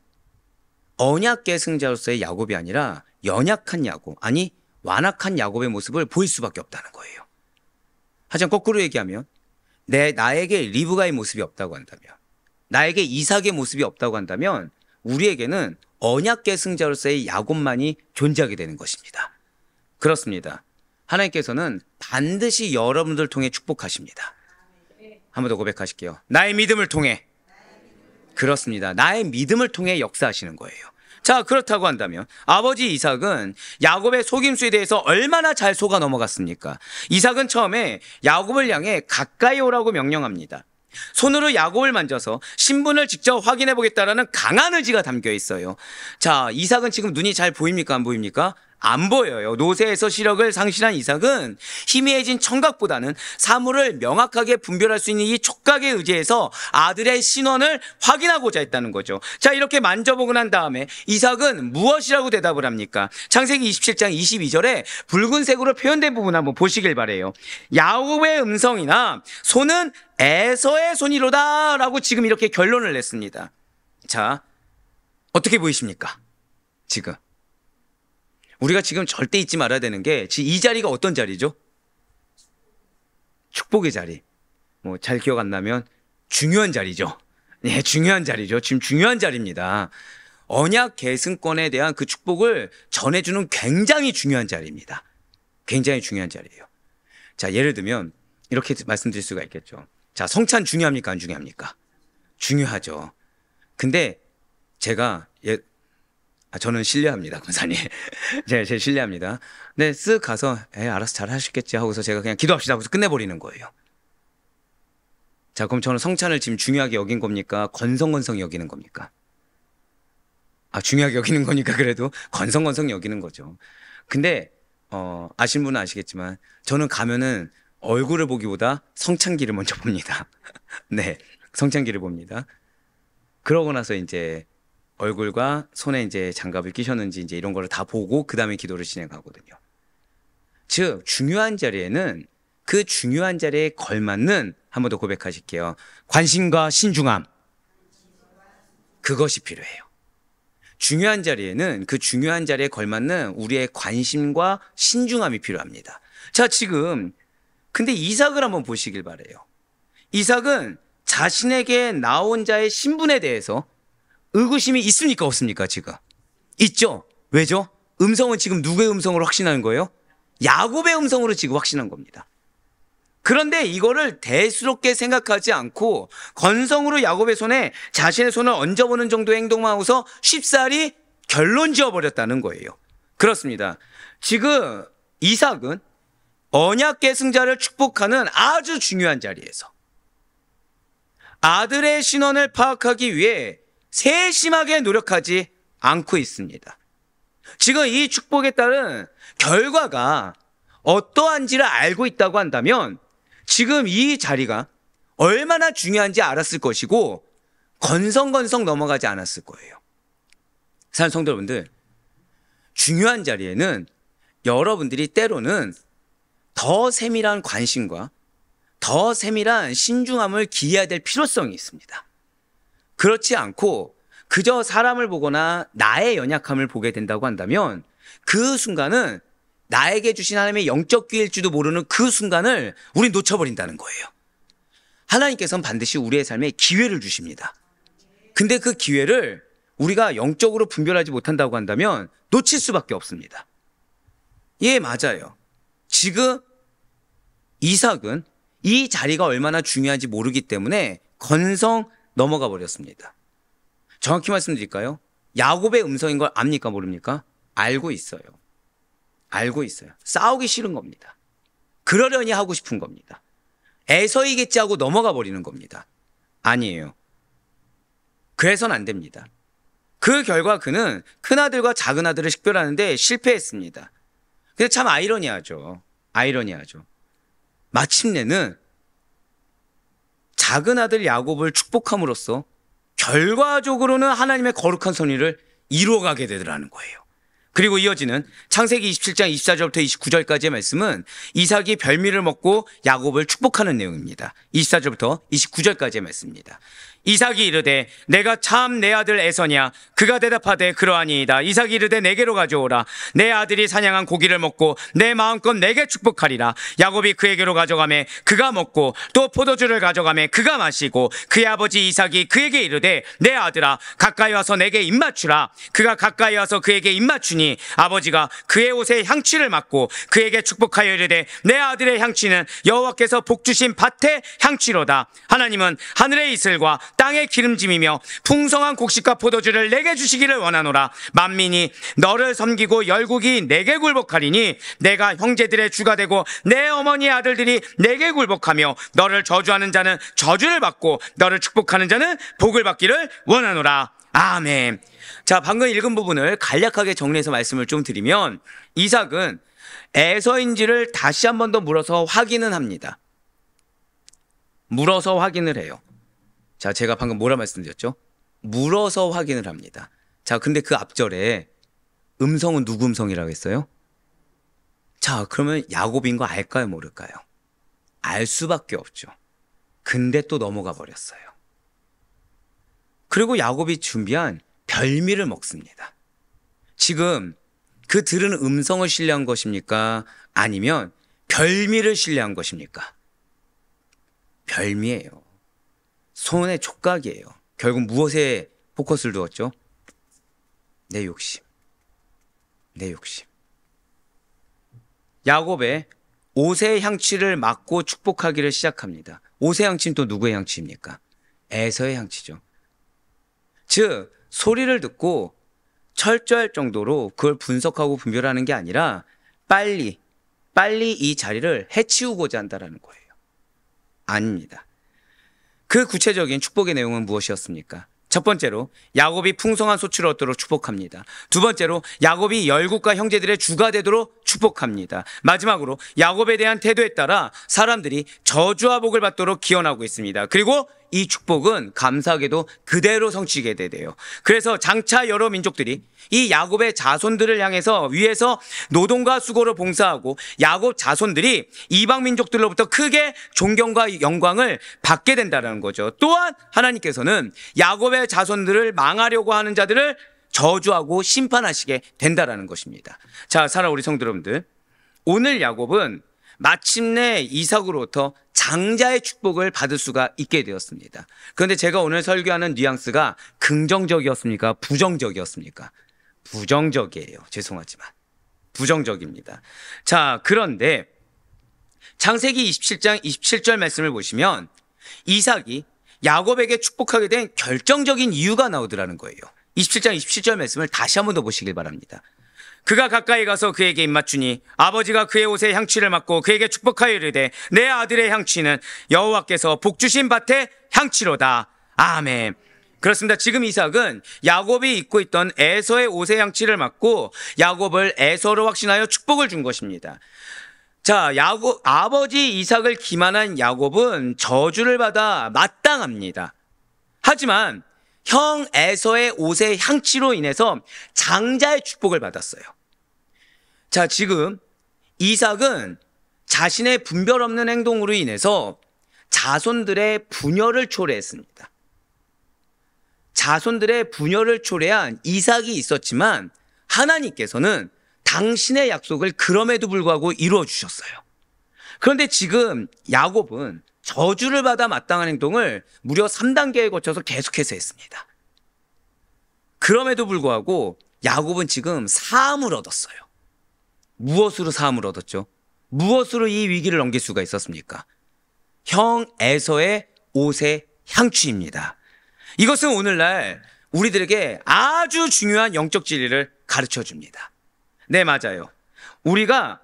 언약계 승자로서의 야곱이 아니라 연약한 야곱, 아니 완악한 야곱의 모습을 보일 수밖에 없다는 거예요. 하지만 거꾸로 얘기하면 나에게 리브가의 모습이 없다고 한다면, 나에게 이삭의 모습이 없다고 한다면 우리에게는 언약계 승자로서의 야곱만이 존재하게 되는 것입니다. 그렇습니다. 하나님께서는 반드시 여러분들 통해 축복하십니다. 한 번 더 고백하실게요. 나의 믿음을 통해. 그렇습니다. 나의 믿음을 통해 역사하시는 거예요. 자, 그렇다고 한다면 아버지 이삭은 야곱의 속임수에 대해서 얼마나 잘 속아 넘어갔습니까? 이삭은 처음에 야곱을 향해 가까이 오라고 명령합니다. 손으로 야곱을 만져서 신분을 직접 확인해 보겠다라는 강한 의지가 담겨 있어요. 자, 이삭은 지금 눈이 잘 보입니까? 안 보입니까? 안 보여요. 노쇠에서 시력을 상실한 이삭은 희미해진 청각보다는 사물을 명확하게 분별할 수 있는 이 촉각에 의지해서 아들의 신원을 확인하고자 했다는 거죠. 자, 이렇게 만져보고 난 다음에 이삭은 무엇이라고 대답을 합니까? 창세기 27장 22절에 붉은색으로 표현된 부분 한번 보시길 바래요. 야곱의 음성이나 손은 에서의 손이로다 라고 지금 이렇게 결론을 냈습니다. 자, 어떻게 보이십니까? 지금 우리가 지금 절대 잊지 말아야 되는 게 이 자리가 어떤 자리죠? 축복의 자리. 뭐 잘 기억 안 나면 중요한 자리죠. 네, 중요한 자리죠. 지금 중요한 자리입니다. 언약 계승권에 대한 그 축복을 전해주는 굉장히 중요한 자리입니다. 굉장히 중요한 자리예요. 자, 예를 들면 이렇게 말씀드릴 수가 있겠죠. 자, 성찬 중요합니까? 안 중요합니까? 중요하죠. 근데 제가 저는 신뢰합니다, 권사님. 제가 신뢰합니다. 네, 쓱 가서 알아서 잘 하시겠지 하고서 제가 그냥 기도합시다 하고서 끝내버리는 거예요. 자, 그럼 저는 성찬을 지금 중요하게 여긴 겁니까? 건성건성 여기는 겁니까? 중요하게 여기는 거니까 그래도 건성건성 여기는 거죠. 근데 아신 분은 아시겠지만 저는 가면은 얼굴을 보기보다 성창기를 먼저 봅니다. 네, 성창기를 봅니다. 그러고 나서 이제 얼굴과 손에 이제 장갑을 끼셨는지 이제 이런 거를 다 보고 그 다음에 기도를 진행하거든요. 즉 중요한 자리에는 그 중요한 자리에 걸맞는, 한 번 더 고백하실게요. 관심과 신중함, 그것이 필요해요. 중요한 자리에는 그 중요한 자리에 걸맞는 우리의 관심과 신중함이 필요합니다. 자, 지금 근데 이삭을 한번 보시길 바라요. 이삭은 자신에게 나온 자의 신분에 대해서 의구심이 있습니까 없습니까? 지금 있죠. 왜죠? 음성은 지금 누구의 음성으로 확신하는 거예요? 야곱의 음성으로 지금 확신한 겁니다. 그런데 이거를 대수롭게 생각하지 않고 건성으로 야곱의 손에 자신의 손을 얹어보는 정도의 행동만 하고서 쉽사리 결론 지어버렸다는 거예요. 그렇습니다. 지금 이삭은 언약 계승자를 축복하는 아주 중요한 자리에서 아들의 신원을 파악하기 위해 세심하게 노력하지 않고 있습니다. 지금 이 축복에 따른 결과가 어떠한지를 알고 있다고 한다면 지금 이 자리가 얼마나 중요한지 알았을 것이고 건성건성 넘어가지 않았을 거예요. 사랑하는 성도 여러분들, 중요한 자리에는 여러분들이 때로는 더 세밀한 관심과 더 세밀한 신중함을 기해야 될 필요성이 있습니다. 그렇지 않고 그저 사람을 보거나 나의 연약함을 보게 된다고 한다면 그 순간은 나에게 주신 하나님의 영적 기회일지도 모르는 그 순간을 우린 놓쳐버린다는 거예요. 하나님께서는 반드시 우리의 삶에 기회를 주십니다. 근데 그 기회를 우리가 영적으로 분별하지 못한다고 한다면 놓칠 수밖에 없습니다. 예, 맞아요. 지금 이삭은 이 자리가 얼마나 중요한지 모르기 때문에 건성 넘어가 버렸습니다. 정확히 말씀드릴까요? 야곱의 음성인 걸 압니까 모릅니까? 알고 있어요. 알고 있어요. 싸우기 싫은 겁니다. 그러려니 하고 싶은 겁니다. 에서이겠지 하고 넘어가 버리는 겁니다. 아니에요. 그래서는 안 됩니다. 그 결과 그는 큰아들과 작은아들을 식별하는데 실패했습니다. 근데 참 아이러니하죠. 아이러니하죠. 마침내는 작은아들 야곱을 축복함으로써 결과적으로는 하나님의 거룩한 선의를 이루어가게 되더라는 거예요. 그리고 이어지는 창세기 27장 24절부터 29절까지의 말씀은 이삭이 별미를 먹고 야곱을 축복하는 내용입니다. 24절부터 29절까지의 말씀입니다. 이삭이 이르되 내가 참 내 아들 에서냐? 그가 대답하되 그러하니이다. 이삭이 이르되 내게로 가져오라. 내 아들이 사냥한 고기를 먹고 내 마음껏 내게 축복하리라. 야곱이 그에게로 가져가매 그가 먹고 또 포도주를 가져가매 그가 마시고 그의 아버지 이삭이 그에게 이르되 내 아들아 가까이 와서 내게 입맞추라. 그가 가까이 와서 그에게 입맞추니 아버지가 그의 옷에 향취를 맡고 그에게 축복하여 이르되 내 아들의 향취는 여호와께서 복주신 밭의 향취로다. 하나님은 하늘의 이슬과 땅의 기름짐이며 풍성한 곡식과 포도주를 내게 주시기를 원하노라. 만민이 너를 섬기고 열국이 내게 굴복하리니 내가 형제들의 주가 되고 내 어머니의 아들들이 내게 굴복하며 너를 저주하는 자는 저주를 받고 너를 축복하는 자는 복을 받기를 원하노라. 아멘. 자, 방금 읽은 부분을 간략하게 정리해서 말씀을 좀 드리면 이삭은 에서인지를 다시 한 번 더 물어서 확인은 합니다. 물어서 확인을 해요. 자, 제가 방금 뭐라 말씀드렸죠? 물어서 확인을 합니다. 자, 근데 그 앞절에 음성은 누구 음성이라고 했어요? 자, 그러면 야곱인 거 알까요, 모를까요? 알 수밖에 없죠. 근데 또 넘어가 버렸어요. 그리고 야곱이 준비한 별미를 먹습니다. 지금 그 들은 음성을 신뢰한 것입니까? 아니면 별미를 신뢰한 것입니까? 별미예요. 손의 촉각이에요. 결국 무엇에 포커스를 두었죠? 내 욕심. 내 욕심. 야곱의 옷의 향취를 맡고 축복하기를 시작합니다. 옷의 향취는 또 누구의 향취입니까? 에서의 향취죠. 즉 소리를 듣고 철저할 정도로 그걸 분석하고 분별하는 게 아니라 빨리 이 자리를 해치우고자 한다는 거예요. 아닙니다. 그 구체적인 축복의 내용은 무엇이었습니까? 첫 번째로 야곱이 풍성한 소출을 얻도록 축복합니다. 두 번째로 야곱이 열국과 형제들의 주가 되도록 축복합니다. 마지막으로 야곱에 대한 태도에 따라 사람들이 저주와 복을 받도록 기원하고 있습니다. 그리고 이 축복은 감사하게도 그대로 성취게 되대요. 그래서 장차 여러 민족들이 이 야곱의 자손들을 향해서 위에서 노동과 수고로 봉사하고 야곱 자손들이 이방 민족들로부터 크게 존경과 영광을 받게 된다는 거죠. 또한 하나님께서는 야곱의 자손들을 망하려고 하는 자들을 저주하고 심판하시게 된다는 것입니다. 자, 사랑하는 우리 성도 여러분들, 오늘 야곱은 마침내 이삭으로부터 장자의 축복을 받을 수가 있게 되었습니다. 그런데 제가 오늘 설교하는 뉘앙스가 긍정적이었습니까? 부정적이었습니까? 부정적이에요. 죄송하지만 부정적입니다. 자, 그런데 창세기 27장 27절 말씀을 보시면 이삭이 야곱에게 축복하게 된 결정적인 이유가 나오더라는 거예요. 27장 27절 말씀을 다시 한 번 더 보시길 바랍니다. 그가 가까이 가서 그에게 입맞추니 아버지가 그의 옷에 향취를 맡고 그에게 축복하여 이르되 내 아들의 향취는 여호와께서 복주신 밭의 향취로다. 아멘. 그렇습니다. 지금 이삭은 야곱이 입고 있던 에서의 옷의 향취를 맡고 야곱을 에서로 확신하여 축복을 준 것입니다. 자, 아버지 이삭을 기만한 야곱은 저주를 받아 마땅합니다. 하지만 형 에서의 옷의 향취로 인해서 장자의 축복을 받았어요. 자, 지금 이삭은 자신의 분별 없는 행동으로 인해서 자손들의 분열을 초래했습니다. 자손들의 분열을 초래한 이삭이 있었지만 하나님께서는 당신의 약속을 그럼에도 불구하고 이루어 주셨어요. 그런데 지금 야곱은 저주를 받아 마땅한 행동을 무려 3단계에 거쳐서 계속해서 했습니다. 그럼에도 불구하고 야곱은 지금 사함을 얻었어요. 무엇으로 사함을 얻었죠? 무엇으로 이 위기를 넘길 수가 있었습니까? 형 에서의 옷의 향취입니다. 이것은 오늘날 우리들에게 아주 중요한 영적 진리를 가르쳐 줍니다. 네, 맞아요. 우리가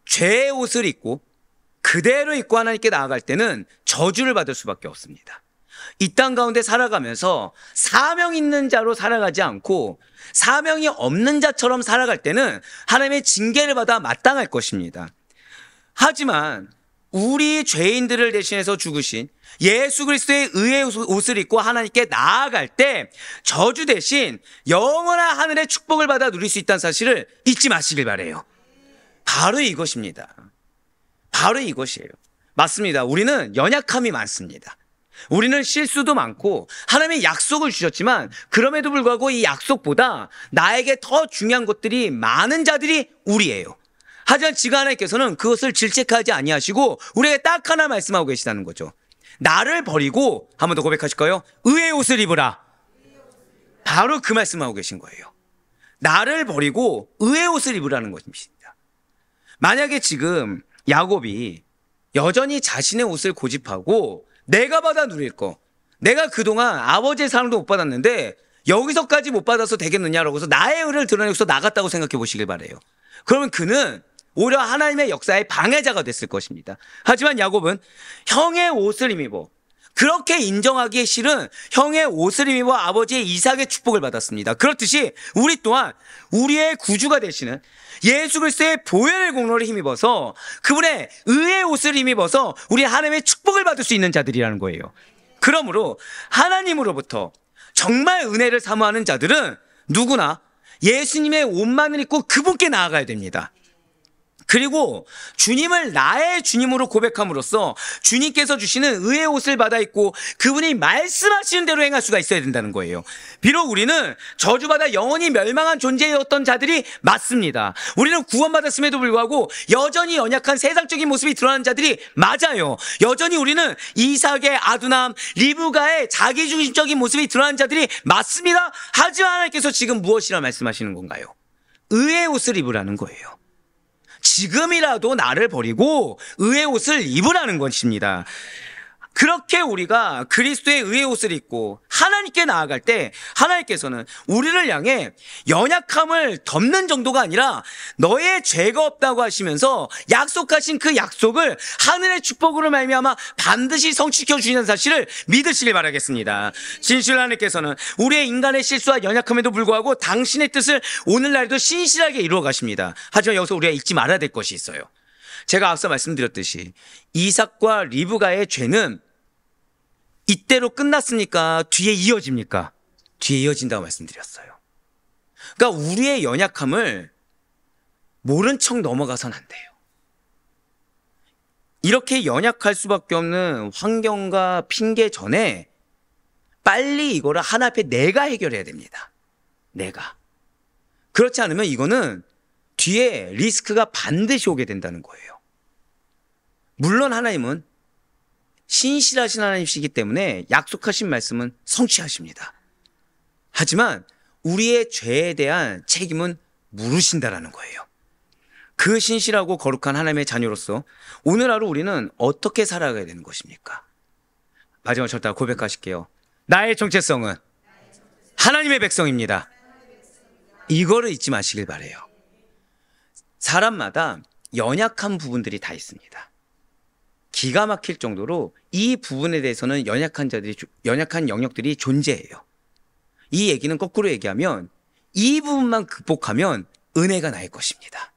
죄의 옷을 입고 그대로 입고 하나님께 나아갈 때는 저주를 받을 수밖에 없습니다. 이 땅 가운데 살아가면서 사명 있는 자로 살아가지 않고 사명이 없는 자처럼 살아갈 때는 하나님의 징계를 받아 마땅할 것입니다. 하지만 우리 죄인들을 대신해서 죽으신 예수 그리스도의 의의 옷을 입고 하나님께 나아갈 때 저주 대신 영원한 하늘의 축복을 받아 누릴 수 있다는 사실을 잊지 마시길 바라요. 바로 이것입니다. 바로 이것이에요. 맞습니다. 우리는 연약함이 많습니다. 우리는 실수도 많고 하나님의 약속을 주셨지만 그럼에도 불구하고 이 약속보다 나에게 더 중요한 것들이 많은 자들이 우리예요. 하지만 지금 하나님께서는 그것을 질책하지 아니하시고 우리에게 딱 하나 말씀하고 계시다는 거죠. 나를 버리고 한 번 더 고백하실까요? 의의 옷을 입으라. 바로 그 말씀하고 계신 거예요. 나를 버리고 의의 옷을 입으라는 것입니다. 만약에 지금 야곱이 여전히 자신의 옷을 고집하고 내가 받아 누릴 거, 내가 그동안 아버지의 사랑도 못 받았는데 여기서까지 못 받아서 되겠느냐라고 해서 나의 의를 드러내고서 나갔다고 생각해 보시길 바라요. 그러면 그는 오히려 하나님의 역사의 방해자가 됐을 것입니다. 하지만 야곱은 형의 옷을 입어 그렇게 인정하기 싫은 형의 옷을 입어 아버지의 이삭의 축복을 받았습니다. 그렇듯이 우리 또한 우리의 구주가 되시는 예수 그리스도의 보혈의 공로를 힘입어서 그분의 의의 옷을 힘입어서 우리 하나님의 축복을 받을 수 있는 자들이라는 거예요. 그러므로 하나님으로부터 정말 은혜를 사모하는 자들은 누구나 예수님의 옷만을 입고 그분께 나아가야 됩니다. 그리고 주님을 나의 주님으로 고백함으로써 주님께서 주시는 의의 옷을 받아 입고 그분이 말씀하시는 대로 행할 수가 있어야 된다는 거예요. 비록 우리는 저주받아 영원히 멸망한 존재였던 자들이 맞습니다. 우리는 구원받았음에도 불구하고 여전히 연약한 세상적인 모습이 드러나는 자들이 맞아요. 여전히 우리는 이삭의 아두남, 리브가의 자기중심적인 모습이 드러나는 자들이 맞습니다. 하지만 하나님께서 지금 무엇이라 말씀하시는 건가요? 의의 옷을 입으라는 거예요. 지금이라도 나를 버리고 의의 옷을 입으라는 것입니다. 그렇게 우리가 그리스도의 의의 옷을 입고 하나님께 나아갈 때 하나님께서는 우리를 향해 연약함을 덮는 정도가 아니라 너의 죄가 없다고 하시면서 약속하신 그 약속을 하늘의 축복으로 말미암아 반드시 성취시켜 주시는 사실을 믿으시길 바라겠습니다. 진실로 하나님께서는 우리의 인간의 실수와 연약함에도 불구하고 당신의 뜻을 오늘날도 신실하게 이루어 가십니다. 하지만 여기서 우리가 잊지 말아야 될 것이 있어요. 제가 앞서 말씀드렸듯이 이삭과 리브가의 죄는 이때로 끝났습니까? 뒤에 이어집니까? 뒤에 이어진다고 말씀드렸어요. 그러니까 우리의 연약함을 모른 척 넘어가선 안 돼요. 이렇게 연약할 수밖에 없는 환경과 핑계 전에 빨리 이거를 하나 앞에 내가 해결해야 됩니다. 내가. 그렇지 않으면 이거는 뒤에 리스크가 반드시 오게 된다는 거예요. 물론 하나님은 신실하신 하나님이시기 때문에 약속하신 말씀은 성취하십니다. 하지만 우리의 죄에 대한 책임은 물으신다라는 거예요. 그 신실하고 거룩한 하나님의 자녀로서 오늘 하루 우리는 어떻게 살아가야 되는 것입니까? 마지막 절대 고백하실게요. 나의 정체성은 하나님의 백성입니다. 이거를 잊지 마시길 바래요. 사람마다 연약한 부분들이 다 있습니다. 기가 막힐 정도로 이 부분에 대해서는 연약한 영역들이 존재해요. 이 얘기는 거꾸로 얘기하면 이 부분만 극복하면 은혜가 나의 것입니다.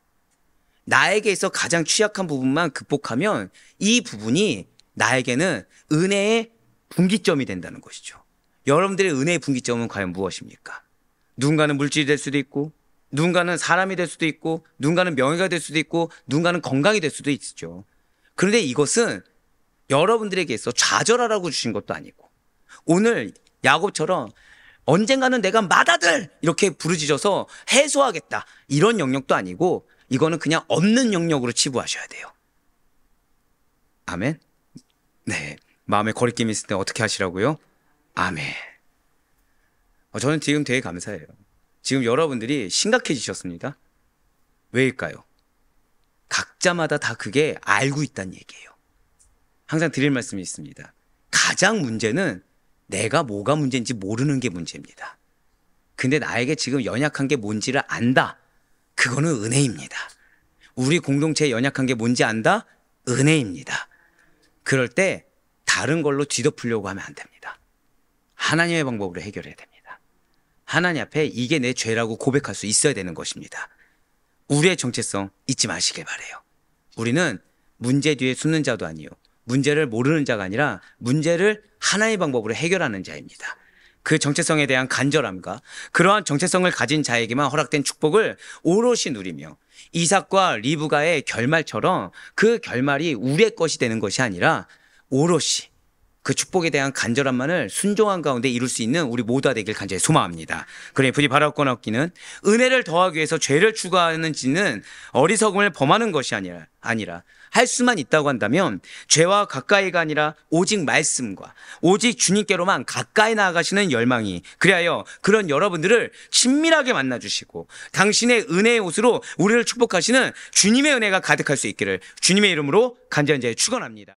나에게 있어 가장 취약한 부분만 극복하면 이 부분이 나에게는 은혜의 분기점이 된다는 것이죠. 여러분들의 은혜의 분기점은 과연 무엇입니까? 누군가는 물질이 될 수도 있고, 누군가는 사람이 될 수도 있고, 누군가는 명예가 될 수도 있고, 누군가는 건강이 될 수도 있죠. 그런데 이것은 여러분들에게 있어 좌절하라고 주신 것도 아니고, 오늘 야곱처럼 언젠가는 내가 맏아들 이렇게 부르짖어서 해소하겠다 이런 영역도 아니고, 이거는 그냥 없는 영역으로 치부하셔야 돼요. 아멘. 네, 마음에 거리낌이 있을 때 어떻게 하시라고요? 아멘. 저는 지금 되게 감사해요. 지금 여러분들이 심각해지셨습니다. 왜일까요? 각자마다 다 그게 알고 있다는 얘기예요. 항상 드릴 말씀이 있습니다. 가장 문제는 내가 뭐가 문제인지 모르는 게 문제입니다. 근데 나에게 지금 연약한 게 뭔지를 안다. 그거는 은혜입니다. 우리 공동체에 연약한 게 뭔지 안다? 은혜입니다. 그럴 때 다른 걸로 뒤덮으려고 하면 안 됩니다. 하나님의 방법으로 해결해야 됩니다. 하나님 앞에 이게 내 죄라고 고백할 수 있어야 되는 것입니다. 우리의 정체성 잊지 마시길 바래요. 우리는 문제 뒤에 숨는 자도 아니요, 문제를 모르는 자가 아니라 문제를 하나의 방법으로 해결하는 자입니다. 그 정체성에 대한 간절함과 그러한 정체성을 가진 자에게만 허락된 축복을 오롯이 누리며 이삭과 리브가의 결말처럼 그 결말이 우리의 것이 되는 것이 아니라 오롯이 그 축복에 대한 간절함만을 순종한 가운데 이룰 수 있는 우리 모두가 되길 간절히 소망합니다. 그러니 부디 바라옵고 얻기는 은혜를 더하기 위해서 죄를 추구하는 지는 어리석음을 범하는 것이 아니라 할 수만 있다고 한다면 죄와 가까이가 아니라 오직 말씀과 오직 주님께로만 가까이 나아가시는 열망이, 그리하여 그런 여러분들을 친밀하게 만나주시고 당신의 은혜의 옷으로 우리를 축복하시는 주님의 은혜가 가득할 수 있기를 주님의 이름으로 간절히 축원합니다.